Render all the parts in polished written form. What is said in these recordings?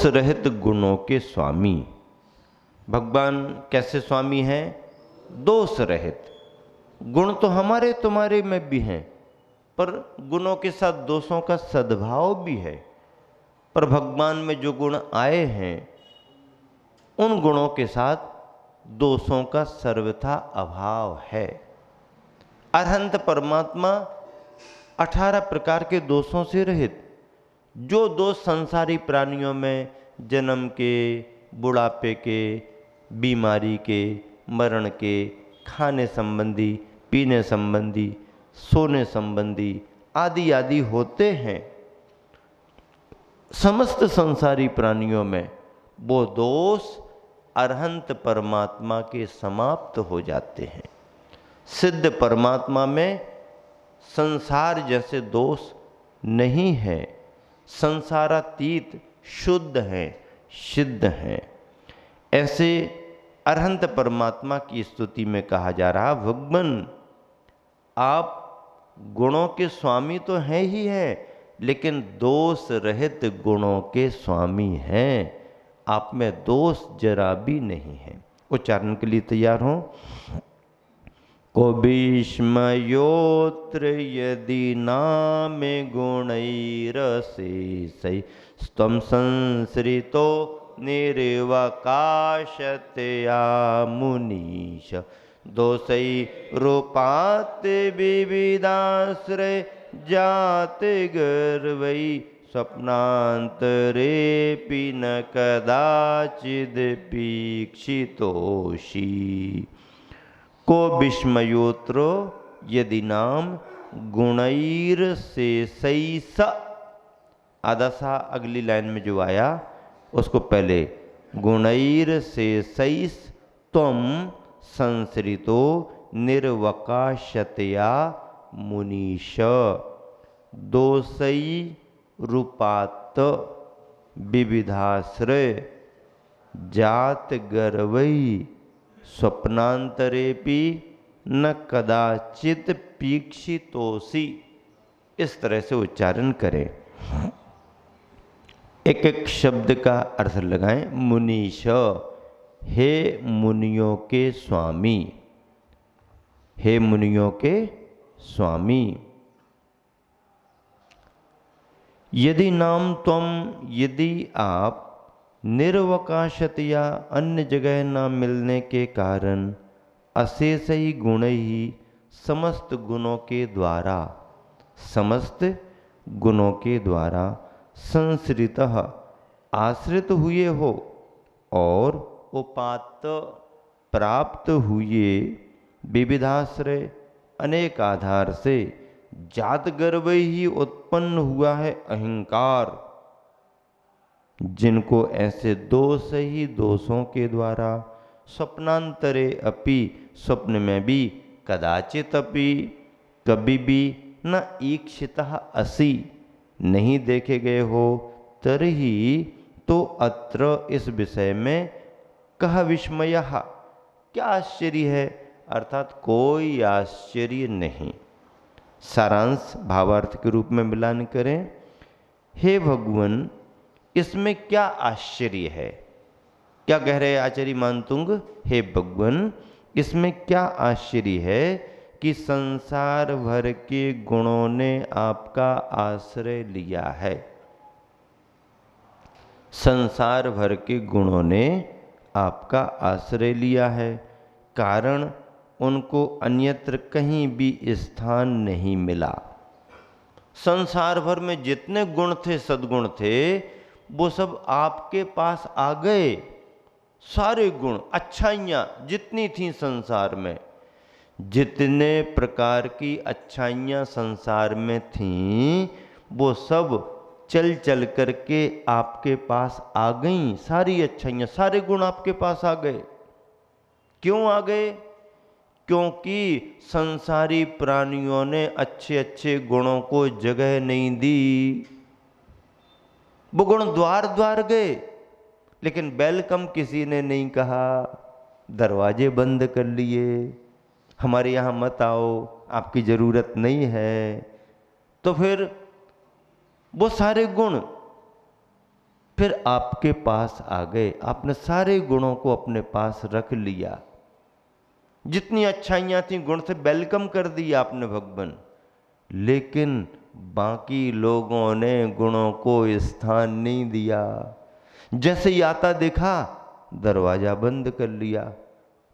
रहित गुणों के स्वामी। भगवान कैसे स्वामी हैं? दोष रहित। गुण तो हमारे तुम्हारे में भी हैं, पर गुणों के साथ दोषों का सद्भाव भी है। पर भगवान में जो गुण आए हैं उन गुणों के साथ दोषों का सर्वथा अभाव है। अरहंत परमात्मा 18 प्रकार के दोषों से रहित। जो दोष संसारी प्राणियों में जन्म के, बुढ़ापे के, बीमारी के, मरण के, खाने संबंधी, पीने संबंधी, सोने संबंधी आदि आदि होते हैं, समस्त संसारी प्राणियों में वो दोष अरहंत परमात्मा के समाप्त हो जाते हैं। सिद्ध परमात्मा में संसार जैसे दोष नहीं है। संसारातीत शुद्ध है, सिद्ध है। ऐसे अरहंत परमात्मा की स्तुति में कहा जा रहा, भगवान आप गुणों के स्वामी तो हैं ही हैं, लेकिन दोष रहित गुणों के स्वामी हैं। आप में दोष जरा भी नहीं है। उच्चारण के लिए तैयार हो। को भीष्मयोत्र यदि नाम गुणैरशेषै स्तम संसृतो निर्वकाशतया मुनीश दोषै रूपात् विविधाश्रय जात गर्वै स्वप्नांतरेऽपि न कदाचिदपीक्षितोषि। को विस्मयोत्रो यदि नाम गुणैर्शेषैः। आधा सा अगली लाइन में जो आया उसको पहले गुणैर्शेषैः त्वं संसृतो निर्वकाशतया मुनीश दोषै रूपात् विविधाश्रय जात गर्वै स्वप्नांतरेपि न कदाचित पीक्षितोषि। इस तरह से उच्चारण करें। एक एक शब्द का अर्थ लगाएं। मुनीश, हे मुनियों के स्वामी, हे मुनियों के स्वामी। यदि नाम त्वम, यदि आप निर्वकाशतया अन्य जगह न मिलने के कारण अशेष ही गुण ही समस्त गुणों के द्वारा, समस्त गुणों के द्वारा संसृतः आश्रित हुए हो और उपात्त प्राप्त हुए विविधाश्रय अनेक आधार से जात गर्व ही उत्पन्न हुआ है अहंकार, जिनको ऐसे दोष ही दोषों के द्वारा स्वप्नांतरे अपि, स्वप्न में भी, कदाचित अपि, कभी भी, न ईक्षितः असि, नहीं देखे गए हो, तरही तो अत्र इस विषय में कह विस्मयः, क्या आश्चर्य है, अर्थात कोई आश्चर्य नहीं। सारांश भावार्थ के रूप में मिलान करें। हे भगवान, इसमें क्या आश्चर्य है? क्या कह रहे आचार्य मानतुंग? हे भगवान, इसमें क्या आश्चर्य है कि संसार भर के गुणों ने आपका आश्रय लिया है। संसार भर के गुणों ने आपका आश्रय लिया है, कारण उनको अन्यत्र कहीं भी स्थान नहीं मिला। संसार भर में जितने गुण थे, सद्गुण थे, वो सब आपके पास आ गए। सारे गुण, अच्छाइयाँ जितनी थीं संसार में, जितने प्रकार की अच्छाइयाँ संसार में थीं, वो सब चल चल करके आपके पास आ गईं। सारी अच्छाइयाँ, सारे गुण आपके पास आ गए। क्यों आ गए? क्योंकि संसारी प्राणियों ने अच्छे अच्छे गुणों को जगह नहीं दी। वो गुण द्वार द्वार गए, लेकिन वेलकम किसी ने नहीं कहा। दरवाजे बंद कर लिए, हमारे यहाँ मत आओ, आपकी ज़रूरत नहीं है। तो फिर वो सारे गुण फिर आपके पास आ गए, आपने सारे गुणों को अपने पास रख लिया, जितनी अच्छाइयाँ थी गुण से वेलकम कर दिया आपने भगवान, लेकिन बाकी लोगों ने गुणों को स्थान नहीं दिया। जैसे ही आता देखा दरवाजा बंद कर लिया।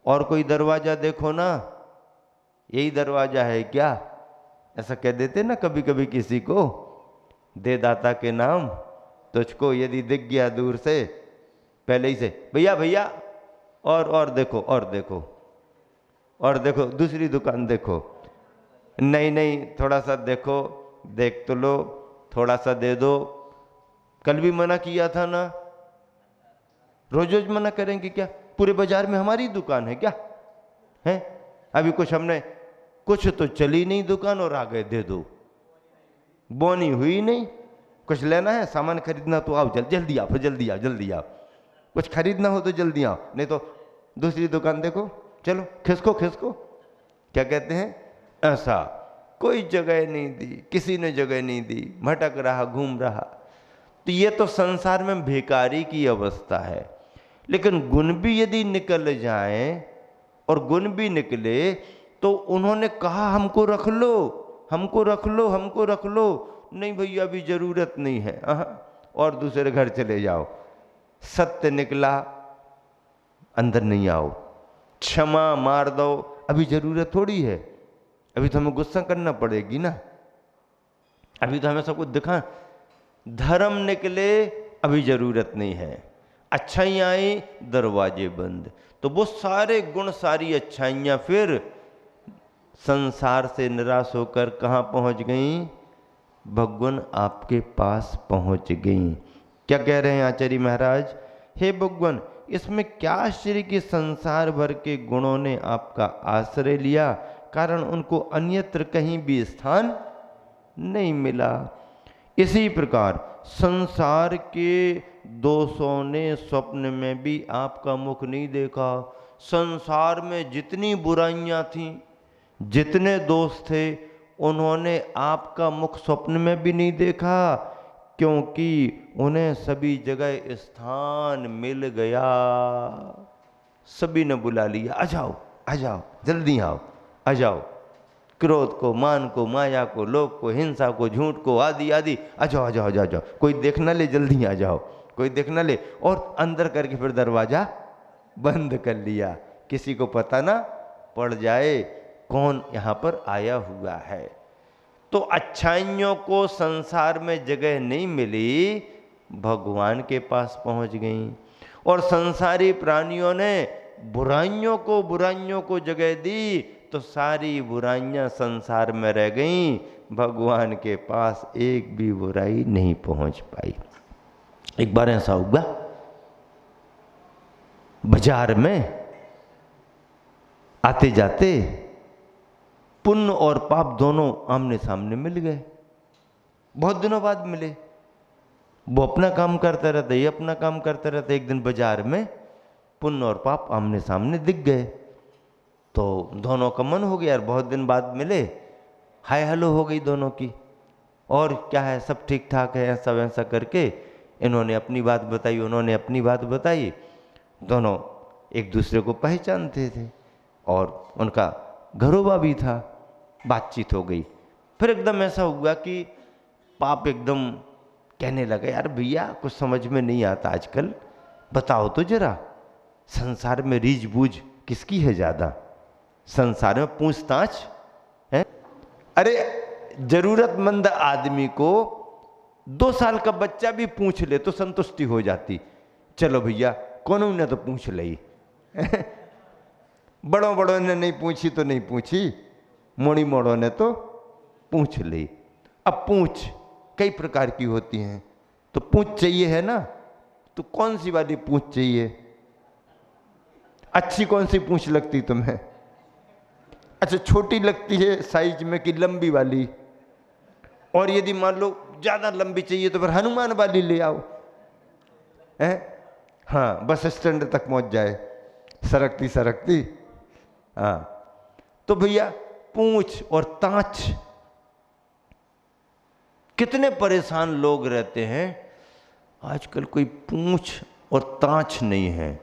और कोई दरवाजा देखो ना, यही दरवाजा है क्या, ऐसा कह देते ना कभी कभी किसी को, दे दाता के नाम तुझको यदि दिख गया दूर से, पहले ही से भैया भैया और देखो और देखो और देखो, दूसरी दुकान देखो, नहीं नहीं थोड़ा सा देखो, देख तो लो, थोड़ा सा दे दो, कल भी मना किया था ना, रोज रोज मना करेंगे क्या, पूरे बाजार में हमारी दुकान है क्या है, अभी कुछ तो चली नहीं दुकान और आ गए दे दो, बोनी हुई नहीं, कुछ लेना है सामान खरीदना तो आओ जल्दी आओ, जल्दी आओ जल्दी आओ, कुछ खरीदना हो तो जल्दी आओ, नहीं तो दूसरी दुकान देखो, चलो खिसको खिसको, क्या कहते हैं ऐसा। कोई जगह नहीं दी, किसी ने जगह नहीं दी, भटक रहा घूम रहा। तो ये तो संसार में भिखारी की अवस्था है। लेकिन गुण भी यदि निकल जाए, और गुण भी निकले तो उन्होंने कहा हमको रख लो हमको रख लो हमको रख लो, नहीं भैया अभी जरूरत नहीं है, और दूसरे घर चले जाओ। सत्य निकला अंदर नहीं आओ, क्षमा मार दो, अभी जरूरत थोड़ी है, अभी तो हमें गुस्सा करना पड़ेगी ना, अभी तो हमें सब कुछ दिखा। धर्म निकले अभी जरूरत नहीं है, अच्छाइयाँ आई दरवाजे बंद। तो वो सारे गुण सारी अच्छाइयाँ फिर संसार से निराश होकर कहाँ पहुँच गईं, भगवान आपके पास पहुँच गईं। क्या कह रहे हैं आचार्य महाराज, हे भगवान इसमें क्या आश्चर्य कि संसार भर के गुणों ने आपका आश्रय लिया, कारण उनको अन्यत्र कहीं भी स्थान नहीं मिला। इसी प्रकार संसार के दोषों ने स्वप्न में भी आपका मुख नहीं देखा। संसार में जितनी बुराइयां थीं, जितने दोष थे, उन्होंने आपका मुख स्वप्न में भी नहीं देखा, क्योंकि उन्हें सभी जगह स्थान मिल गया। सभी ने बुला लिया, आ जाओ जल्दी आओ, आ जाओ, क्रोध को, मान को, माया को, लोभ को, हिंसा को, झूठ को, आदि आदि, आ जाओ आ जाओ आ जाओ, कोई देख ना ले, जल्दी आ जाओ, कोई देख ना ले। और अंदर करके फिर दरवाजा बंद कर लिया, किसी को पता ना पड़ जाए कौन यहाँ पर आया हुआ है। तो अच्छाइयों को संसार में जगह नहीं मिली, भगवान के पास पहुँच गई। और संसारी प्राणियों ने बुराइयों को जगह दी, तो सारी बुराइयां संसार में रह गईं, भगवान के पास एक भी बुराई नहीं पहुंच पाई। एक बार ऐसा हुआ, बाजार में आते जाते पुण्य और पाप दोनों आमने सामने मिल गए। बहुत दिनों बाद मिले, वो अपना काम करते रहते, ये अपना काम करते रहते। एक दिन बाजार में पुण्य और पाप आमने सामने दिख गए, तो दोनों का मन हो गया, यार बहुत दिन बाद मिले, हाय हेलो हो गई दोनों की, और क्या है सब ठीक ठाक है, ऐसा वैसा करके इन्होंने अपनी बात बताई, उन्होंने अपनी बात बताई। दोनों एक दूसरे को पहचानते थे और उनका घरोबा भी था, बातचीत हो गई। फिर एकदम ऐसा हुआ कि पाप एकदम कहने लगा, यार भैया कुछ समझ में नहीं आता आजकल, बताओ तो जरा, संसार में रीझ बूझ किसकी है ज़्यादा, संसार में पूछताछ है। अरे जरूरतमंद आदमी को 2 साल का बच्चा भी पूछ ले तो संतुष्टि हो जाती, चलो भैया कौन ने तो पूछ ली बड़ों ने नहीं पूछी तो नहीं पूछी, मोड़ी मोड़ों ने तो पूछ ली। अब पूछ कई प्रकार की होती हैं, तो पूछ चाहिए है ना, तो कौन सी वाली पूछ चाहिए, अच्छी कौन सी पूछ लगती तुम्हें? अच्छा छोटी लगती है साइज में कि लंबी वाली? और यदि मान लो ज्यादा लंबी चाहिए तो फिर हनुमान वाली ले आओ, हैं? हाँ, बस स्टैंड तक पहुंच जाए सरकती सरकती। हाँ, तो भैया पूंछ और ताछ कितने परेशान लोग रहते हैं। आजकल कोई पूंछ और ताछ नहीं है।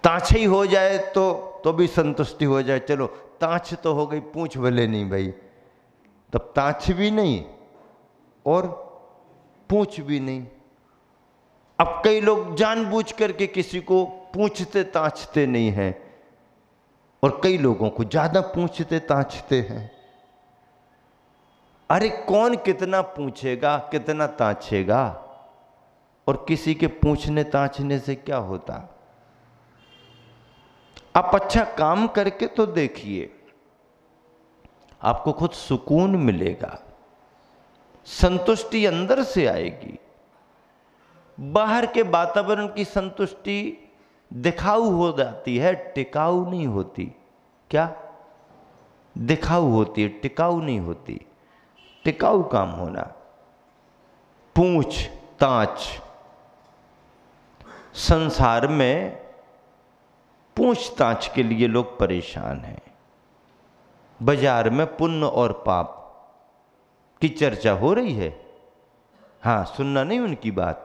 ताछ ही हो जाए तो भी संतुष्टि हो जाए, चलो ताछ तो हो गई, पूंछ भले नहीं भाई। तब ताछ भी नहीं और पूंछ भी नहीं। अब कई लोग जानबूझ करके किसी को पूछते ताछते नहीं हैं और कई लोगों को ज्यादा पूछते ताछते हैं। अरे कौन कितना पूछेगा, कितना ताछेगा, और किसी के पूछने ताछने से क्या होता। आप अच्छा काम करके तो देखिए, आपको खुद सुकून मिलेगा, संतुष्टि अंदर से आएगी। बाहर के वातावरण की संतुष्टि दिखाऊ हो जाती है, टिकाऊ नहीं होती। क्या? दिखाऊ होती है, टिकाऊ नहीं होती। टिकाऊ काम होना। पूछ ताछ, संसार में पूछताछ के लिए लोग परेशान हैं। बाजार में पुण्य और पाप की चर्चा हो रही है। हाँ, सुनना नहीं उनकी बात।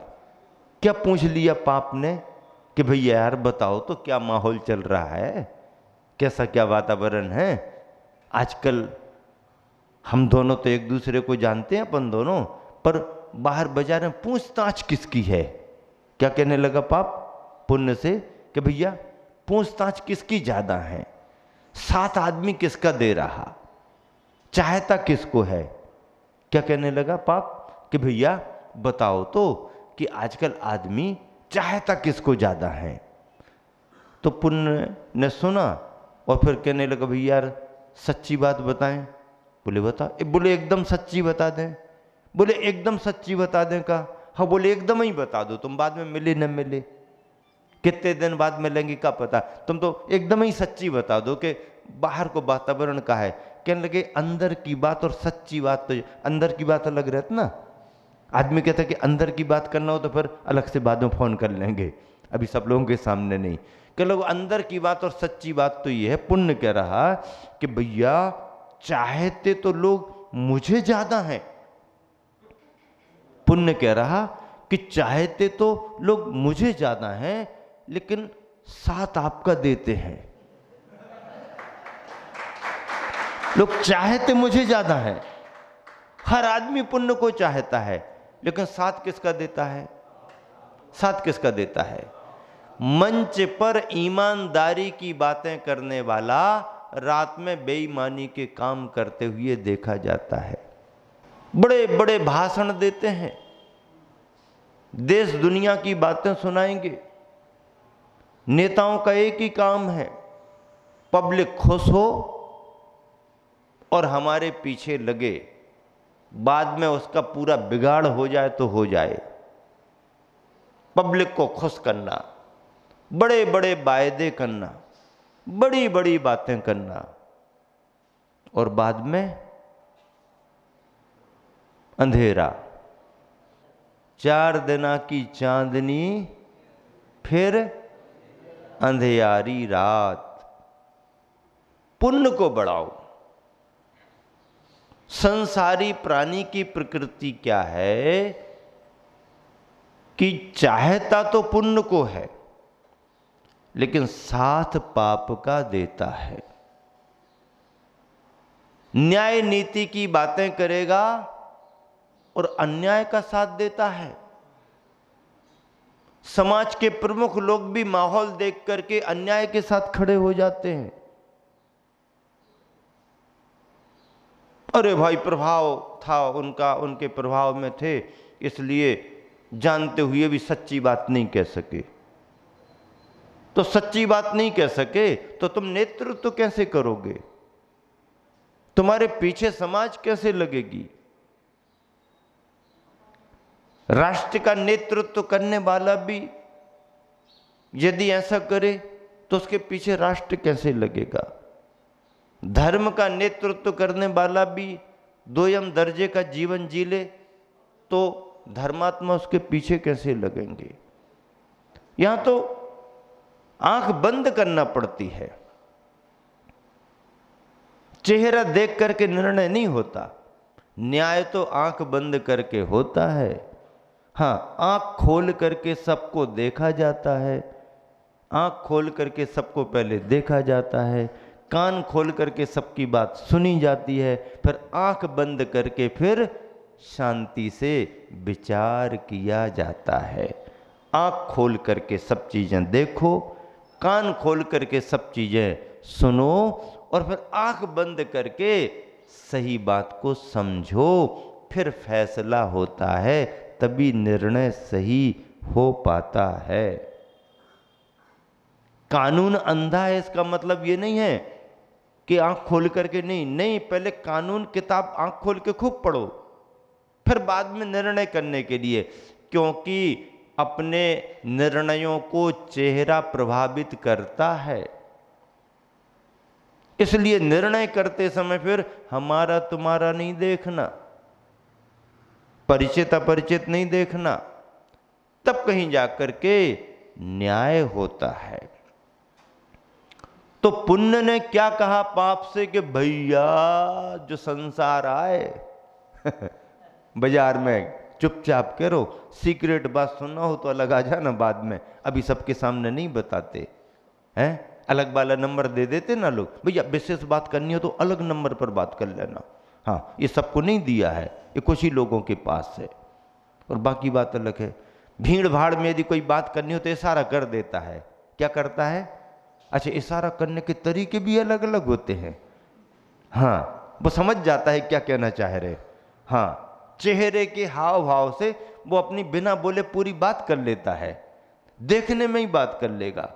क्या पूछ लिया पाप ने कि भैया यार बताओ तो क्या माहौल चल रहा है, कैसा क्या वातावरण है। आजकल हम दोनों तो एक दूसरे को जानते हैं अपन दोनों, पर बाहर बाजार में पूछताछ किसकी है। क्या कहने लगा पाप पुण्य से कि भैया पूछताछ किसकी ज्यादा है, साथ आदमी किसका दे रहा, चाहता किसको है। क्या कहने लगा पाप कि भैया बताओ तो कि आजकल आदमी चाहता किसको ज्यादा है। तो पुण्य ने सुना और फिर कहने लगा भैया यार सच्ची बात बताएं। बोले बता। बोले एकदम सच्ची बता दें। बोले एकदम सच्ची बता दें का। हाँ, बोले एकदम ही बता दो, तुम बाद में मिले न मिले, कितने दिन बाद मिलेंगे क्या पता, तुम तो एकदम ही सच्ची बता दो कि बाहर को वातावरण का है। कहने लगे अंदर की बात और सच्ची बात, तो अंदर की बात अलग रहती ना। आदमी कहता है कि अंदर की बात करना हो तो फिर अलग से बाद में फोन कर लेंगे, अभी सब लोगों के सामने नहीं। कि लोग अंदर की बात और सच्ची बात तो ये है, पुण्य कह रहा कि भैया चाहते तो लोग मुझे ज्यादा हैं। पुण्य कह रहा कि चाहते तो लोग मुझे ज्यादा हैं लेकिन साथ आपका देते हैं। लोग चाहते मुझे ज्यादा है, हर आदमी पुण्य को चाहता है, लेकिन साथ किसका देता है? साथ किसका देता है? मंच पर ईमानदारी की बातें करने वाला रात में बेईमानी के काम करते हुए देखा जाता है। बड़े बड़े भाषण देते हैं, देश दुनिया की बातें सुनाएंगे। नेताओं का एक ही काम है, पब्लिक खुश हो और हमारे पीछे लगे, बाद में उसका पूरा बिगाड़ हो जाए तो हो जाए। पब्लिक को खुश करना, बड़े बड़े वायदे करना, बड़ी बड़ी बातें करना, और बाद में अंधेरा। 4 दिना की चांदनी फिर अंधेरी रात। पुण्य को बढ़ाओ। संसारी प्राणी की प्रकृति क्या है कि चाहता तो पुण्य को है लेकिन साथ पाप का देता है। न्याय नीति की बातें करेगा और अन्याय का साथ देता है। समाज के प्रमुख लोग भी माहौल देख करके अन्याय के साथ खड़े हो जाते हैं। अरे भाई प्रभाव था उनका, उनके प्रभाव में थे, इसलिए जानते हुए भी सच्ची बात नहीं कह सके। तो सच्ची बात नहीं कह सके तो तुम नेतृत्व कैसे करोगे? तुम्हारे पीछे समाज कैसे लगेगी? राष्ट्र का नेतृत्व करने वाला भी यदि ऐसा करे तो उसके पीछे राष्ट्र कैसे लगेगा? धर्म का नेतृत्व करने वाला भी दोयम दर्जे का जीवन जी ले तो धर्मात्मा उसके पीछे कैसे लगेंगे? यहां तो आंख बंद करना पड़ती है। चेहरा देख करके निर्णय नहीं होता, न्याय तो आंख बंद करके होता है। हाँ, आँख खोल करके सबको देखा जाता है, आँख खोल करके सबको पहले देखा जाता है, कान खोल करके सबकी बात सुनी जाती है, फिर आँख बंद करके फिर शांति से विचार किया जाता है। आँख खोल करके सब चीज़ें देखो, कान खोल करके सब चीज़ें सुनो, और फिर आँख बंद करके सही बात को समझो, फिर फैसला होता है, तभी निर्णय सही हो पाता है। कानून अंधा है इसका मतलब ये नहीं है कि आंख खोल करके नहीं, पहले कानून किताब आंख खोल के खूब पढ़ो, फिर बाद में निर्णय करने के लिए, क्योंकि अपने निर्णयों को चेहरा प्रभावित करता है। इसलिए निर्णय करते समय फिर हमारा तुम्हारा नहीं देखना, परिचित अपरिचित नहीं देखना, तब कहीं जाकर के न्याय होता है। तो पुण्य ने क्या कहा पाप से कि भैया जो संसार आए बाजार में चुपचाप करो, सीक्रेट बात सुनना हो तो अलग आ जाना बाद में, अभी सबके सामने नहीं बताते हैं, अलग वाला नंबर दे देते ना लोग, भैया विशेष बात करनी हो तो अलग नंबर पर बात कर लेना। हाँ, ये सबको नहीं दिया है, ये कुछ ही लोगों के पास है, और बाकी बात अलग है। भीड़ भाड़ में यदि कोई बात करनी हो तो इशारा कर देता है, क्या करता है? अच्छा, इशारा करने के तरीके भी अलग अलग होते हैं। हाँ, वो समझ जाता है क्या कहना चाह रहे। हाँ, चेहरे के हाव भाव से वो अपनी बिना बोले पूरी बात कर लेता है, देखने में ही बात कर लेगा,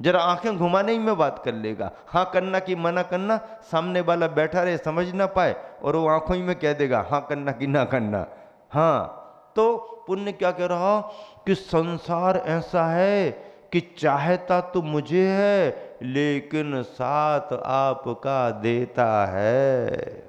जरा आंखें घुमाने ही में बात कर लेगा, हाँ करना कि मना करना, सामने वाला बैठा रहे समझ ना पाए और वो आंखों ही में कह देगा हाँ करना कि ना करना। हाँ, तो पुण्य क्या कह रहा कि संसार ऐसा है कि चाहता तो मुझे है लेकिन साथ आपका देता है।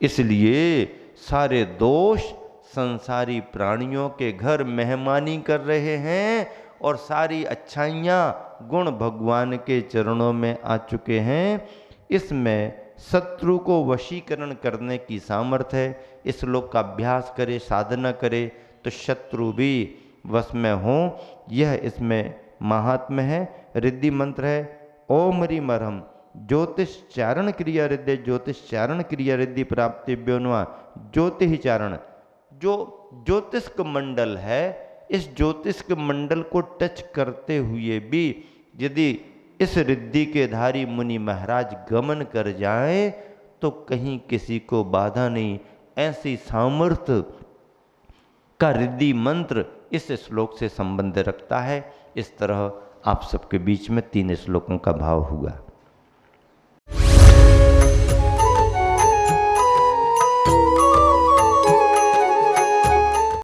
इसलिए सारे दोष संसारी प्राणियों के घर मेहमानी कर रहे हैं, और सारी अच्छाइयाँ गुण भगवान के चरणों में आ चुके हैं। इसमें शत्रु को वशीकरण करने की सामर्थ्य है। इस श्लोक का अभ्यास करे, साधना करे तो शत्रु भी वश में हो, यह इसमें महात्म्य है। रिद्धि मंत्र है ओम ह्रीम अर्हम् ज्योतिष चारण क्रिया रिद्धि ज्योतिष चारण क्रिया रिद्धि प्राप्तिभ्यो नमः। ज्योतिष चारण, जो ज्योतिष मंडल है, इस ज्योतिष मंडल को टच करते हुए भी यदि इस रिद्धि के धारी मुनि महाराज गमन कर जाए तो कहीं किसी को बाधा नहीं। ऐसी सामर्थ्य का रिद्धि मंत्र इस श्लोक से संबंध रखता है। इस तरह आप सबके बीच में 3 श्लोकों का भाव हुआ।